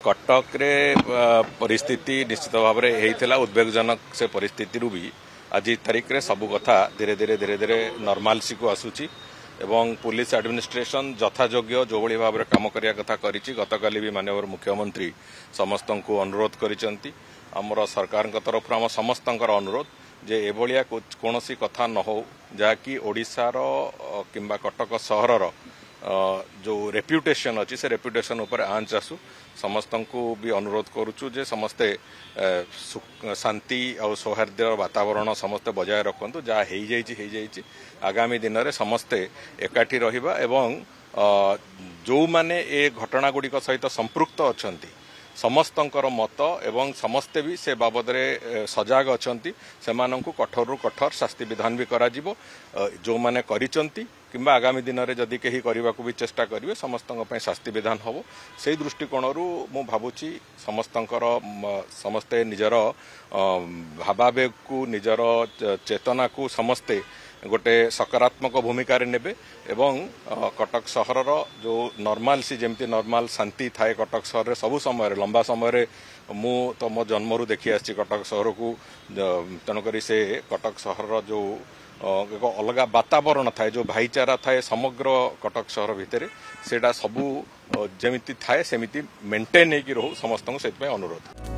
कटक रे परिस्थिति निश्चित भाव में उद्वेगजनक से परिस्थिति भी आज तारीख रे सबु कथा धीरे धीरे नॉर्मलसी को आसूची एवं पुलिस एडमिनिस्ट्रेशन यथायोग्य जो भाई भाव में काम करने कथा करिछि। गतकाली भी माननीय मुख्यमंत्री समस्त को अनुरोध करिसेंती। आमर सरकार तरफ आम समस्त अनुरोध जे एभलिया कौनसी कथा न हो जहाँकि ओडिशार किंबा कटक सहरर जो रेप्यूटेशन अच्छी से रेप्यूटेशन उपर आंच आसू। समस्त को भी अनुरोध करुचु जे समस्ते शांति और सौहार्द वातावरण समस्ते बजाय रखु। जहाँ हो आगामी दिन में समस्ते एकाठी रहिबा एवं जो माने ए घटना गुड़िक सहित संपृक्त अच्छी समस्तंकर मत एवं समस्ते भी से बाबद सजग अच्छी से कठोर रु कठोर शास्ति विधान भी करा जिवो। जो माने करिसंती किंबा आगामी दिन में जदि कहीं करने को भी चेष्टा करेंगे समस्त शास्ति विधान हम से दृष्टिकोण मु भावुची समस्ते निजर भावावेग को निजर चेतना को समस्ते गोटे सकारात्मक भूमिका नेबे एवं कटक सहर जो नॉर्मलसी जमती नॉर्मल शांति थाए कटक सहर सबु समय लंबा समय मु तो मो जन्मरू देखी आसी कटक सहर को तेणुक से कटक सहर जो एक अलग वातावरण थाए जो भाईचारा थाए समग्र कटक सहर भितर सेटा सबू जमिति थाए सेमिति मेंटेन होकि रहू समस्त अनुरोध।